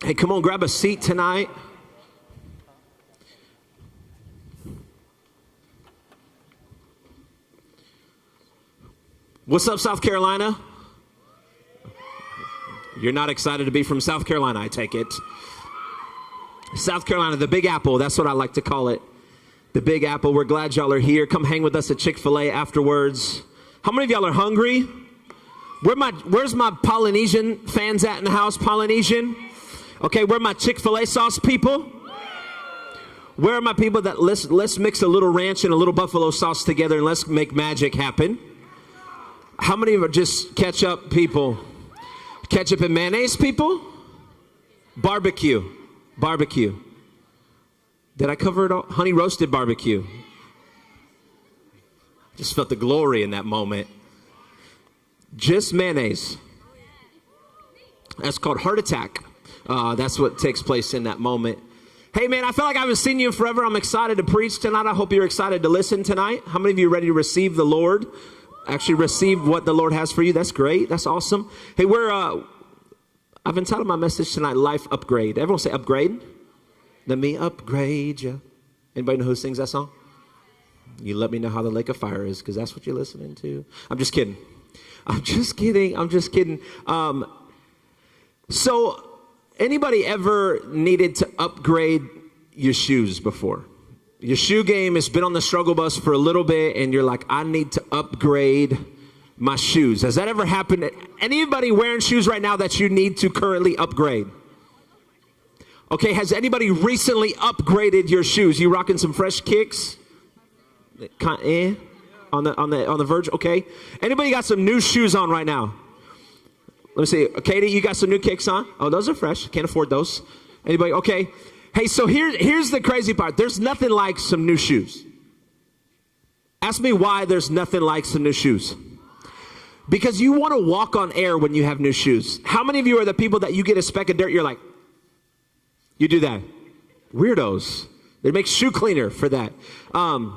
Hey, come on, grab a seat tonight. What's up, South Carolina? You're not excited to be from South Carolina, I take it. South Carolina, the Big Apple, that's what I like to call it. The Big Apple. We're glad y'all are here. Come hang with us at Chick-fil-A afterwards. How many of y'all are hungry? Where's my Polynesian fans at in the house? Polynesian? Okay, where are my Chick-fil-A sauce people? Where are my people that let's mix a little ranch and a little buffalo sauce together and let's make magic happen? How many of you are just ketchup people? Ketchup and mayonnaise people? Barbecue. Barbecue. Did I cover it all? Honey roasted barbecue. Just felt the glory in that moment. Just mayonnaise. That's called heart attack. That's what takes place in that moment. Hey man, I feel like I haven't seen you in forever. I'm excited to preach tonight. I hope you're excited to listen tonight. How many of you are ready to receive the Lord? Actually receive what the Lord has for you? That's great. That's awesome. Hey, I've entitled my message tonight, Life Upgrade. Everyone say upgrade. Let me upgrade you. Anybody know who sings that song? You let me know how the lake of fire is, because that's what you're listening to. I'm just kidding. I'm just kidding. So anybody ever needed to upgrade your shoes before? Your shoe game has been on the struggle bus for a little bit, and you're like, I need to upgrade my shoes. Has that ever happened? Anybody wearing shoes right now that you need to currently upgrade? Okay, has anybody recently upgraded your shoes? You rocking some fresh kicks? On the verge? Okay. Anybody got some new shoes on right now? Let me see. Katie, you got some new kicks on? Oh, those are fresh. Can't afford those. Anybody? Okay. Hey, so here's the crazy part. There's nothing like some new shoes. Ask me why there's nothing like some new shoes. Because you want to walk on air when you have new shoes. How many of you are the people that you get a speck of dirt, you're like, you do that? Weirdos. They make shoe cleaner for that. But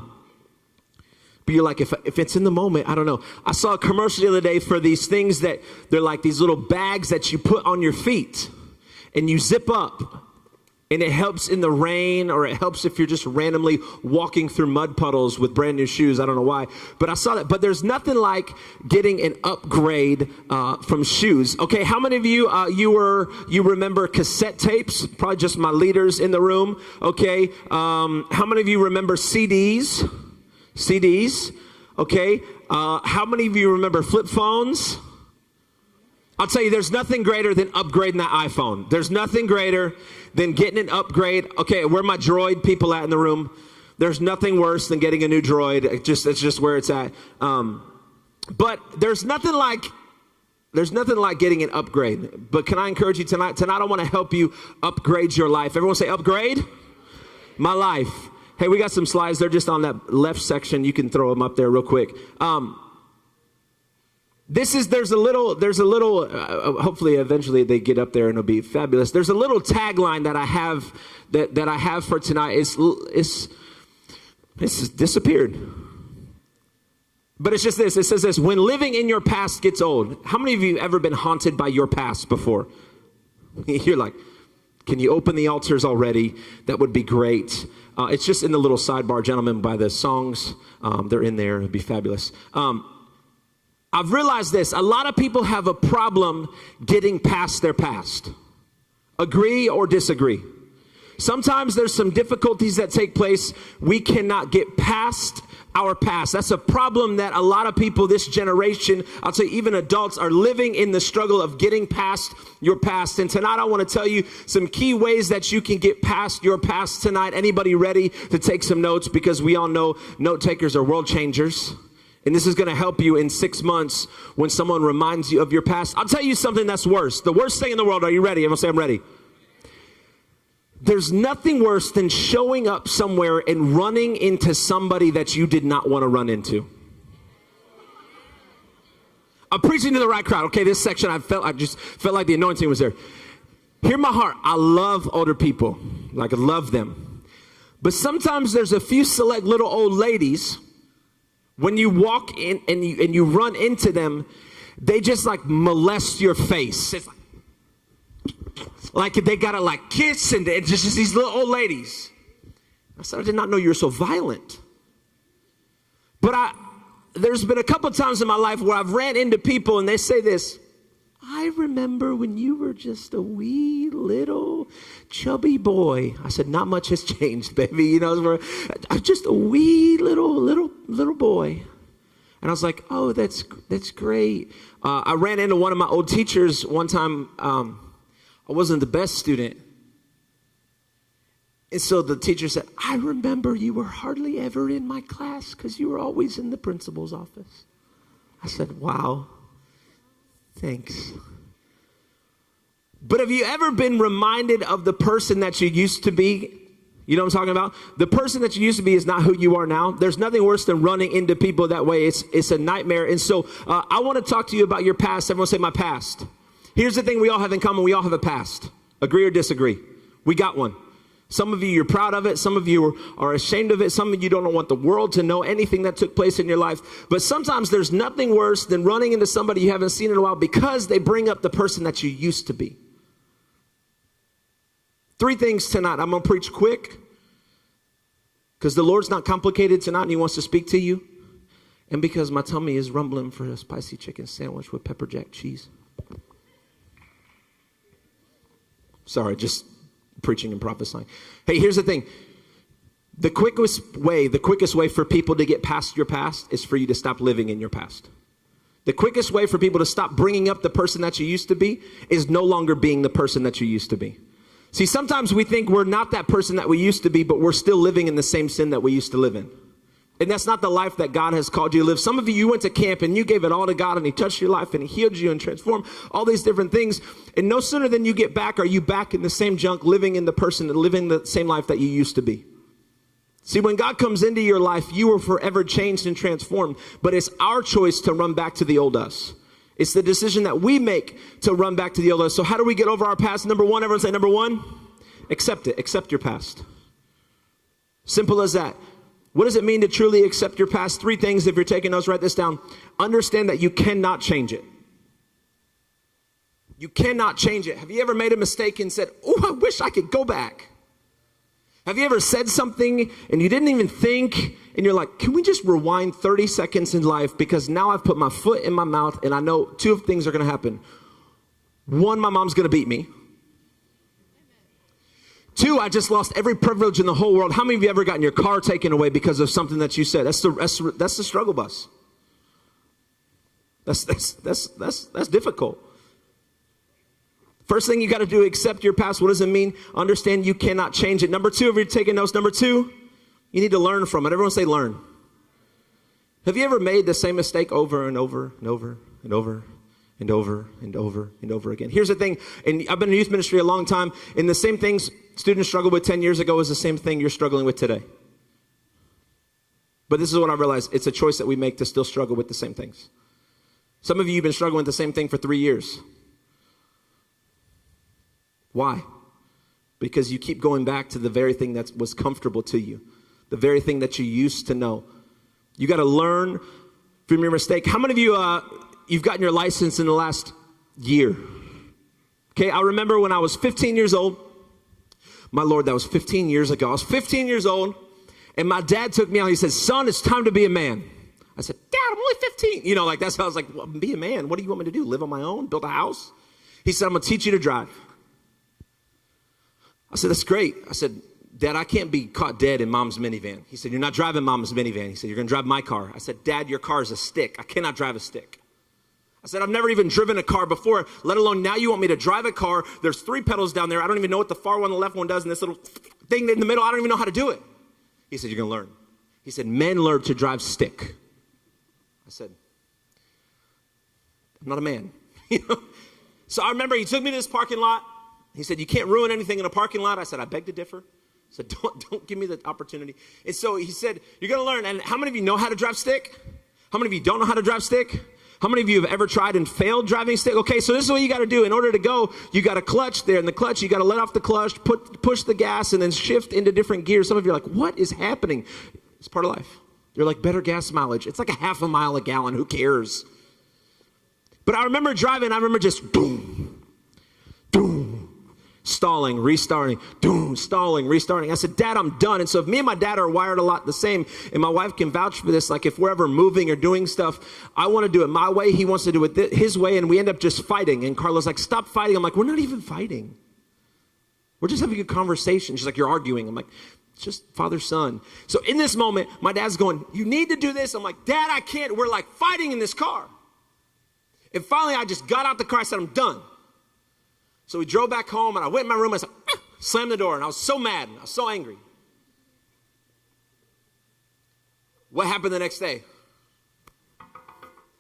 you're like, if it's in the moment, I don't know. I saw a commercial the other day for these things that they're like these little bags that you put on your feet and you zip up. And it helps in the rain, or it helps if you're just randomly walking through mud puddles with brand new shoes. I don't know why, but I saw that. But there's nothing like getting an upgrade from shoes. Okay, how many of you you remember cassette tapes? Probably just my leaders in the room. Okay, how many of you remember CDs? CDs. Okay, how many of you remember flip phones? I'll tell you, there's nothing greater than upgrading that iPhone. There's nothing greater than getting an upgrade. Okay, where are my Droid people at in the room? There's nothing worse than getting a new Droid. It's just where it's at. But there's nothing like getting an upgrade. But can I encourage you tonight? Tonight I want to help you upgrade your life. Everyone say upgrade my life. Hey, we got some slides. They're just on that left section. You can throw them up there real quick. There's a little, hopefully eventually they get up there and it'll be fabulous. There's a little tagline that I have, that I have for tonight. It's disappeared. But it's just this, it says this: when living in your past gets old. How many of you ever been haunted by your past before? You're like, can you open the altars already? That would be great. It's just in the little sidebar, gentlemen, by the songs. They're in there, it'd be fabulous. I've realized this. A lot of people have a problem getting past their past. Agree or disagree? Sometimes there's some difficulties that take place. We cannot get past our past. That's a problem that a lot of people this generation, I'll say even adults, are living in the struggle of getting past your past. And tonight I want to tell you some key ways that you can get past your past tonight. Anybody ready to take some notes? Because we all know note takers are world changers. And this is going to help you in 6 months when someone reminds you of your past. I'll tell you something that's worse. The worst thing in the world. Are you ready? Everyone say, I'm ready. There's nothing worse than showing up somewhere and running into somebody that you did not want to run into. I'm preaching to the right crowd. Okay, this section, I just felt like the anointing was there. Hear my heart. I love older people. Like, I love them. But sometimes there's a few select little old ladies. When you walk in and you run into them, they just like molest your face. It's like, like they gotta like kiss and just these little old ladies. I said, I did not know you were so violent. But there's been a couple times in my life where I've ran into people and they say this, I remember when you were just a wee little chubby boy. I said, not much has changed, baby. You know, just a wee little boy. And I was like, oh, that's great. I ran into one of my old teachers one time. I wasn't the best student. And so the teacher said, I remember you were hardly ever in my class because you were always in the principal's office. I said, wow. Thanks. But have you ever been reminded of the person that you used to be? You know what I'm talking about? The person that you used to be is not who you are now. There's nothing worse than running into people that way. It's a nightmare. And so I want to talk to you about your past. Everyone say my past. Here's the thing we all have in common. We all have a past. Agree or disagree? We got one. Some of you, you're proud of it. Some of you are ashamed of it. Some of you don't want the world to know anything that took place in your life. But sometimes there's nothing worse than running into somebody you haven't seen in a while because they bring up the person that you used to be. 3 things tonight. I'm going to preach quick because the Lord's not complicated tonight and he wants to speak to you. And because my tummy is rumbling for a spicy chicken sandwich with pepper jack cheese. Sorry, just preaching and prophesying. Hey, here's the thing. The quickest way for people to get past your past is for you to stop living in your past. The quickest way for people to stop bringing up the person that you used to be is no longer being the person that you used to be. See, sometimes we think we're not that person that we used to be, but we're still living in the same sin that we used to live in. And that's not the life that God has called you to live. Some of you went to camp and you gave it all to God and he touched your life and he healed you and transformed all these different things. And no sooner than you get back are you back in the same junk, living in the person and living the same life that you used to be. See, when God comes into your life, you are forever changed and transformed. But it's our choice to run back to the old us. It's the decision that we make to run back to the old us. So how do we get over our past? Number 1, everyone say number 1, accept it. Accept your past. Simple as that. What does it mean to truly accept your past? 3 things. If you're taking notes, write this down. Understand that you cannot change it. You cannot change it. Have you ever made a mistake and said, oh, I wish I could go back? Have you ever said something and you didn't even think and you're like, can we just rewind 30 seconds in life because now I've put my foot in my mouth and I know 2 things are going to happen. 1, my mom's going to beat me. 2, I just lost every privilege in the whole world. How many of you ever gotten your car taken away because of something that you said? That's the struggle bus. That's difficult. First thing you got to do, accept your past. What does it mean? Understand you cannot change it. Number 2, if you're taking notes, number 2, you need to learn from it. Everyone say learn. Have you ever made the same mistake over and over and over and over and over and over and over again? Here's the thing, and I've been in youth ministry a long time, and the same things students struggled with 10 years ago is the same thing you're struggling with today. But this is what I realized. It's a choice that we make to still struggle with the same things. Some of you have been struggling with the same thing for 3 years. Why? Because you keep going back to the very thing that was comfortable to you, the very thing that you used to know. You got to learn from your mistake. How many of you, you've gotten your license in the last year? Okay, I remember when I was 15 years old. My Lord, that was 15 years ago. I was 15 years old, and my dad took me out. He said, son, it's time to be a man. I said, Dad, I'm only 15. You know, like that's how I was like, well, be a man. What do you want me to do? Live on my own? Build a house? He said, I'm going to teach you to drive. I said, that's great. I said, Dad, I can't be caught dead in mom's minivan. He said, you're not driving mom's minivan. He said, you're going to drive my car. I said, Dad, your car is a stick. I cannot drive a stick. I said, I've never even driven a car before, let alone now you want me to drive a car. There's 3 pedals down there. I don't even know what the far one, the left one does, and this little thing in the middle, I don't even know how to do it. He said, you're going to learn. He said, men learn to drive stick. I said, I'm not a man. So I remember he took me to this parking lot. He said, you can't ruin anything in a parking lot. I said, I beg to differ. I said, don't give me the opportunity. And so he said, you're going to learn. And how many of you know how to drive stick? How many of you don't know how to drive stick? How many of you have ever tried and failed driving stick? Okay, so this is what you got to do. In order to go, you got a clutch there. In the clutch, you got to let off the clutch, push the gas, and then shift into different gears. Some of you are like, what is happening? It's part of life. You're like, better gas mileage. It's like a half a mile a gallon. Who cares? But I remember driving. I remember just boom, boom, Stalling, restarting, doom, stalling, restarting. I said, Dad, I'm done. And so if me and my dad are wired a lot the same, and my wife can vouch for this, like if we're ever moving or doing stuff, I want to do it my way, he wants to do it his way, and we end up just fighting. And Carla's like, stop fighting. I'm like, we're not even fighting. We're just having a conversation. She's like, you're arguing. I'm like, it's just father, son. So in this moment, my dad's going, you need to do this. I'm like, Dad, I can't. We're like fighting in this car. And finally, I just got out the car. I said, I'm done. So we drove back home, and I went in my room, and I said, slammed the door, and I was so mad, and I was so angry. What happened the next day?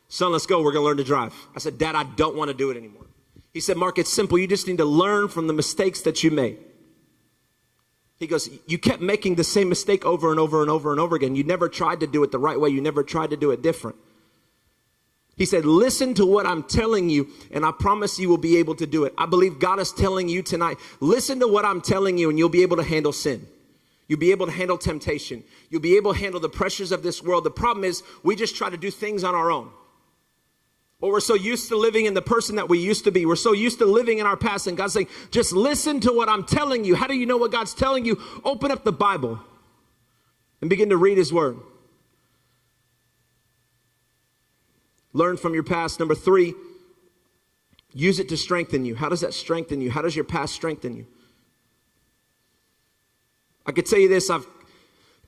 Son, let's go. We're going to learn to drive. I said, Dad, I don't want to do it anymore. He said, Mark, it's simple. You just need to learn from the mistakes that you made. He goes, you kept making the same mistake over and over and over and over again. You never tried to do it the right way. You never tried to do it different. He said, listen to what I'm telling you, and I promise you will be able to do it. I believe God is telling you tonight, listen to what I'm telling you, and you'll be able to handle sin. You'll be able to handle temptation. You'll be able to handle the pressures of this world. The problem is we just try to do things on our own. Or we're so used to living in the person that we used to be. We're so used to living in our past. And God's saying, just listen to what I'm telling you. How do you know what God's telling you? Open up the Bible and begin to read his word. Learn from your past. Number 3, use it to strengthen you. How does that strengthen you? How does your past strengthen you? I could tell you this. I've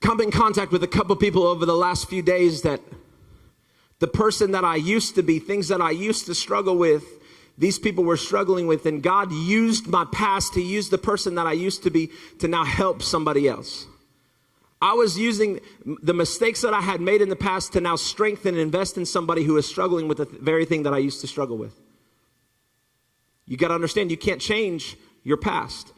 come in contact with a couple people over the last few days that the person that I used to be, things that I used to struggle with, these people were struggling with, and God used my past to use the person that I used to be to now help somebody else. I was using the mistakes that I had made in the past to now strengthen and invest in somebody who is struggling with the very thing that I used to struggle with. You got to understand, you can't change your past,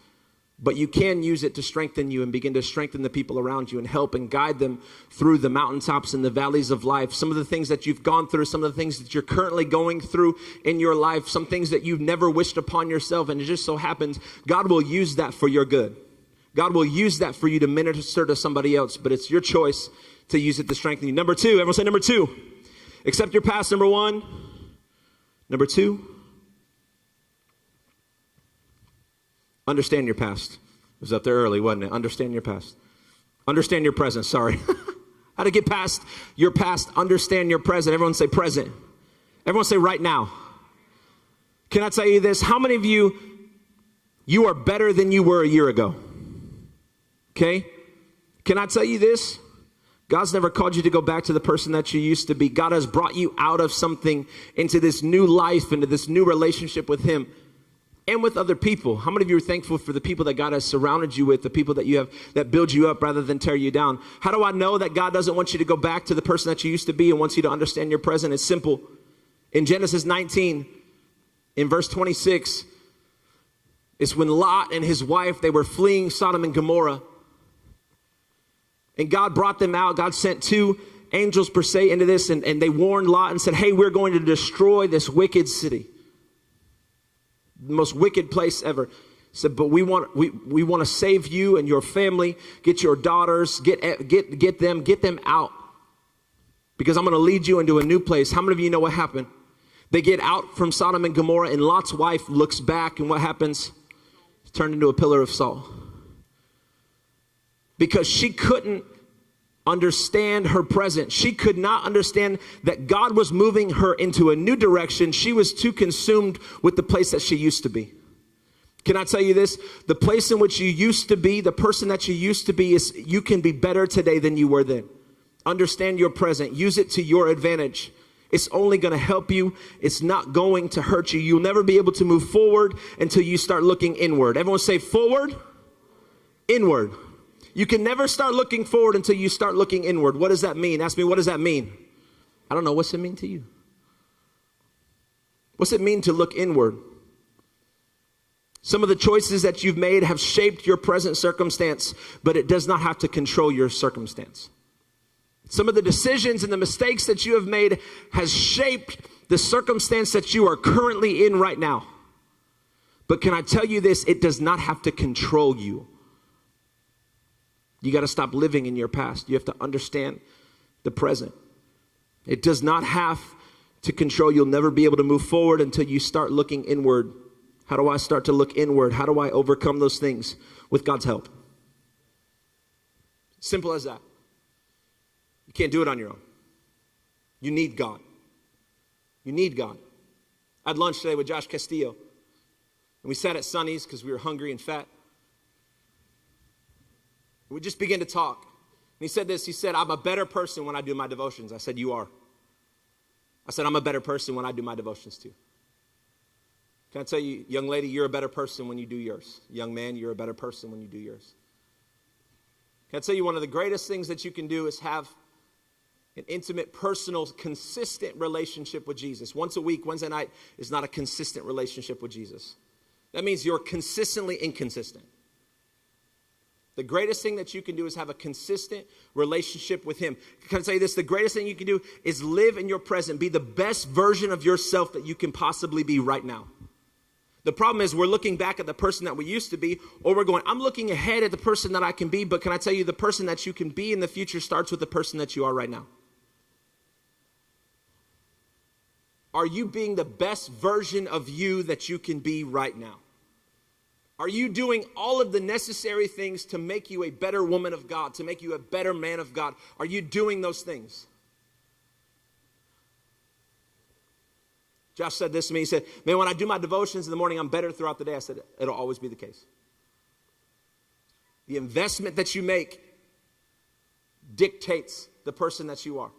but you can use it to strengthen you and begin to strengthen the people around you and help and guide them through the mountaintops and the valleys of life. Some of the things that you've gone through, some of the things that you're currently going through in your life, some things that you've never wished upon yourself, and it just so happens God will use that for your good. God will use that for you to minister to somebody else, but it's your choice to use it to strengthen you. Number 2, everyone say number 2. Accept your past, number 1. Number 2, understand your past. It was up there early, wasn't it? Understand your past. Understand your present, sorry. How to get past your past, understand your present. Everyone say present. Everyone say right now. Can I tell you this? How many of you are better than you were a year ago? Okay? Can I tell you this? God's never called you to go back to the person that you used to be. God has brought you out of something into this new life, into this new relationship with him and with other people. How many of you are thankful for the people that God has surrounded you with, the people that you have that build you up rather than tear you down? How do I know that God doesn't want you to go back to the person that you used to be and wants you to understand your present? It's simple. In Genesis 19, in verse 26, it's when Lot and his wife, they were fleeing Sodom and Gomorrah. And God brought them out. God sent 2 angels per se into this, and they warned Lot and said, hey, we're going to destroy this wicked city. The most wicked place ever. He said, but we want to save you and your family. Get your daughters, get them out. Because I'm going to lead you into a new place. How many of you know what happened? They get out from Sodom and Gomorrah, and Lot's wife looks back, and what happens? It's turned into a pillar of salt. Because she couldn't understand her present. She could not understand that God was moving her into a new direction. She was too consumed with the place that she used to be. Can I tell you this? The place in which you used to be, the person that you used to be, is you can be better today than you were then. Understand your present. Use it to your advantage. It's only going to help you. It's not going to hurt you. You'll never be able to move forward until you start looking inward. Everyone say forward, inward. You can never start looking forward until you start looking inward. What does that mean? Ask me, what does that mean? I don't know. What's it mean to you? What's it mean to look inward? Some of the choices that you've made have shaped your present circumstance, but it does not have to control your circumstance. Some of the decisions and the mistakes that you have made has shaped the circumstance that you are currently in right now. But can I tell you this? It does not have to control you. You got to stop living in your past. You have to understand the present. It does not have to control. You'll never be able to move forward until you start looking inward. How do I start to look inward? How do I overcome those things with God's help? Simple as that. You can't do it on your own. You need God. You need God. I had lunch today with Josh Castillo, and we sat at Sonny's because we were hungry and fat. We just began to talk. And he said this, he said, I'm a better person when I do my devotions. I said, you are. I said, I'm a better person when I do my devotions too. Can I tell you, young lady, you're a better person when you do yours. Young man, you're a better person when you do yours. Can I tell you, one of the greatest things that you can do is have an intimate, personal, consistent relationship with Jesus. Once a week, Wednesday night, is not a consistent relationship with Jesus. That means you're consistently inconsistent. The greatest thing that you can do is have a consistent relationship with him. Can I tell you this? The greatest thing you can do is live in your present. Be the best version of yourself that you can possibly be right now. The problem is we're looking back at the person that we used to be, or we're going, I'm looking ahead at the person that I can be, but can I tell you, the person that you can be in the future starts with the person that you are right now. Are you being the best version of you that you can be right now? Are you doing all of the necessary things to make you a better woman of God, to make you a better man of God? Are you doing those things? Josh said this to me. He said, man, when I do my devotions in the morning, I'm better throughout the day. I said, it'll always be the case. The investment that you make dictates the person that you are.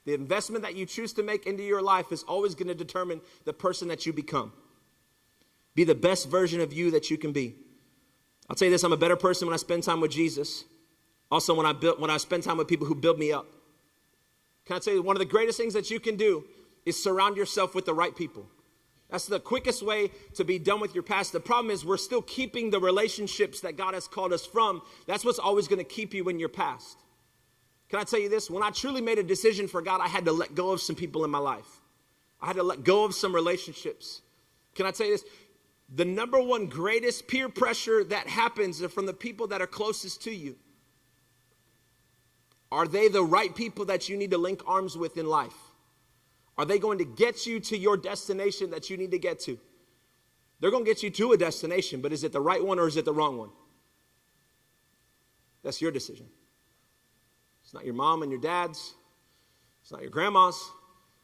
The investment that you choose to make into your life is always going to determine the person that you become. Be the best version of you that you can be. I'll tell you this, I'm a better person when I spend time with Jesus. Also, when I spend time with people who build me up. Can I tell you, one of the greatest things that you can do is surround yourself with the right people. That's the quickest way to be done with your past. The problem is we're still keeping the relationships that God has called us from. That's what's always going to keep you in your past. Can I tell you this? When I truly made a decision for God, I had to let go of some people in my life. I had to let go of some relationships. Can I tell you this? The number one greatest peer pressure that happens is from the people that are closest to you. Are they the right people that you need to link arms with in life? Are they going to get you to your destination that you need to get to? They're going to get you to a destination, but is it the right one or is it the wrong one? That's your decision. It's not your mom and your dad's. It's not your grandma's.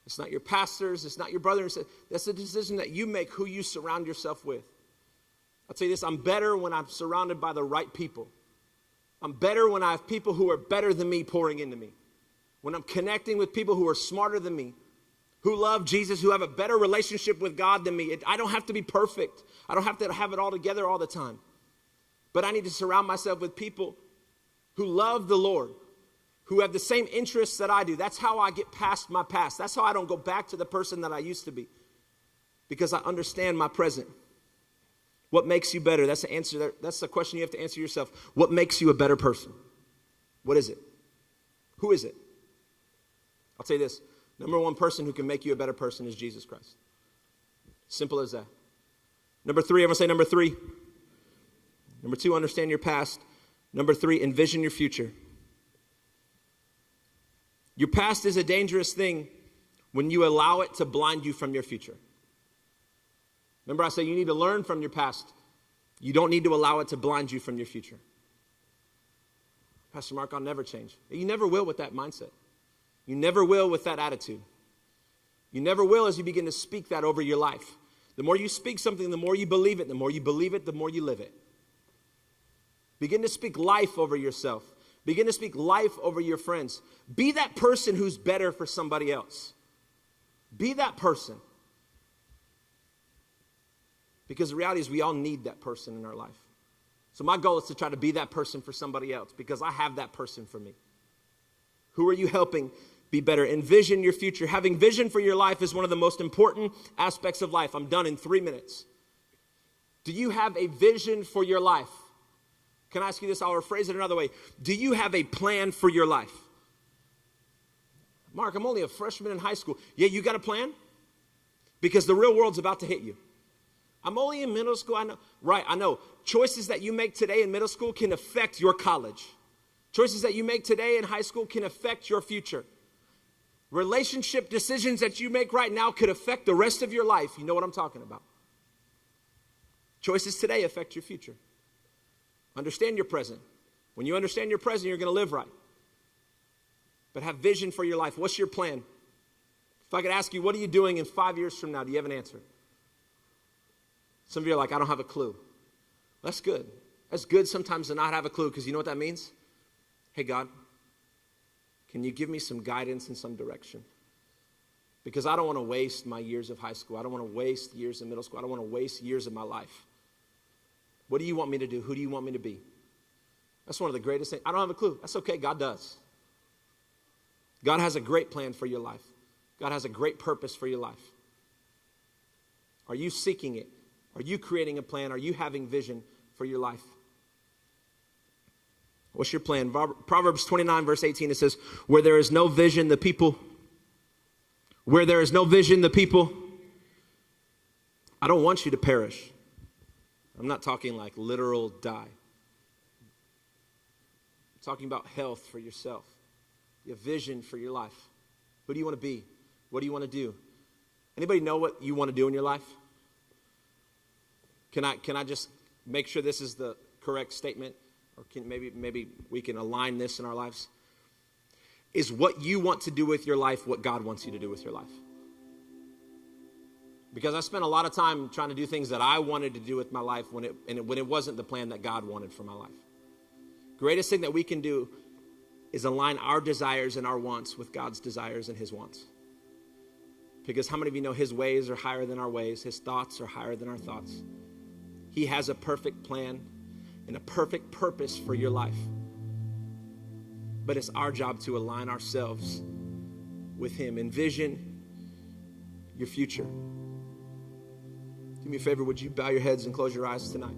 It's not your pastor's. It's not your brother and sister. That's a decision that you make, who you surround yourself with. I'll tell you this, I'm better when I'm surrounded by the right people. I'm better when I have people who are better than me pouring into me. When I'm connecting with people who are smarter than me, who love Jesus, who have a better relationship with God than me. I don't have to be perfect. I don't have to have it all together all the time. But I need to surround myself with people who love the Lord, who have the same interests that I do. That's how I get past my past. That's how I don't go back to the person that I used to be. Because I understand my present. What makes you better? That's the answer. That's the question you have to answer yourself. What makes you a better person? What is it? Who is it? I'll tell you this. Number one person who can make you a better person is Jesus Christ. Simple as that. Number three, everyone say number three. Number two, understand your past. Number three, envision your future. Your past is a dangerous thing when you allow it to blind you from your future. Remember I say you need to learn from your past. You don't need to allow it to blind you from your future. Pastor Mark, I'll never change. You never will with that mindset. You never will with that attitude. You never will as you begin to speak that over your life. The more you speak something, the more you believe it. The more you believe it, the more you live it. Begin to speak life over yourself. Begin to speak life over your friends. Be that person who's better for somebody else. Be that person. Because the reality is we all need that person in our life. So my goal is to try to be that person for somebody else because I have that person for me. Who are you helping be better? Envision your future. Having vision for your life is one of the most important aspects of life. I'm done in 3 minutes. Do you have a vision for your life? Can I ask you this? I'll rephrase it another way. Do you have a plan for your life? Mark, I'm only a freshman in high school. Yeah, you got a plan? Because the real world's about to hit you. I'm only in middle school. I know. Right, I know. Choices that you make today in middle school can affect your college. Choices that you make today in high school can affect your future. Relationship decisions that you make right now could affect the rest of your life. You know what I'm talking about. Choices today affect your future. Understand your present. When you understand your present, you're going to live right. But have vision for your life. What's your plan? If I could ask you, what are you doing in 5 years from now? Do you have an answer? Some of you are like, I don't have a clue. That's good. That's good sometimes to not have a clue, because you know what that means? Hey, God, can you give me some guidance and some direction? Because I don't want to waste my years of high school. I don't want to waste years of middle school. I don't want to waste years of my life. What do you want me to do? Who do you want me to be? That's one of the greatest things. I don't have a clue. That's okay. God does. God has a great plan for your life. God has a great purpose for your life. Are you seeking it? Are you creating a plan? Are you having vision for your life? What's your plan? Proverbs 29, verse 18, it says, where there is no vision, the people, I don't want you to perish. I'm not talking like literal die. I'm talking about health for yourself. You have vision for your life. Who do you want to be? What do you want to do? Anybody know what you want to do in your life? Can I just make sure this is the correct statement? Or maybe we can align this in our lives. Is what you want to do with your life what God wants you to do with your life? Because I spent a lot of time trying to do things that I wanted to do with my life when it wasn't the plan that God wanted for my life. Greatest thing that we can do is align our desires and our wants with God's desires and his wants. Because how many of you know his ways are higher than our ways? His thoughts are higher than our thoughts. He has a perfect plan and a perfect purpose for your life. But it's our job to align ourselves with him. Envision your future. Do me a favor, would you bow your heads and close your eyes tonight?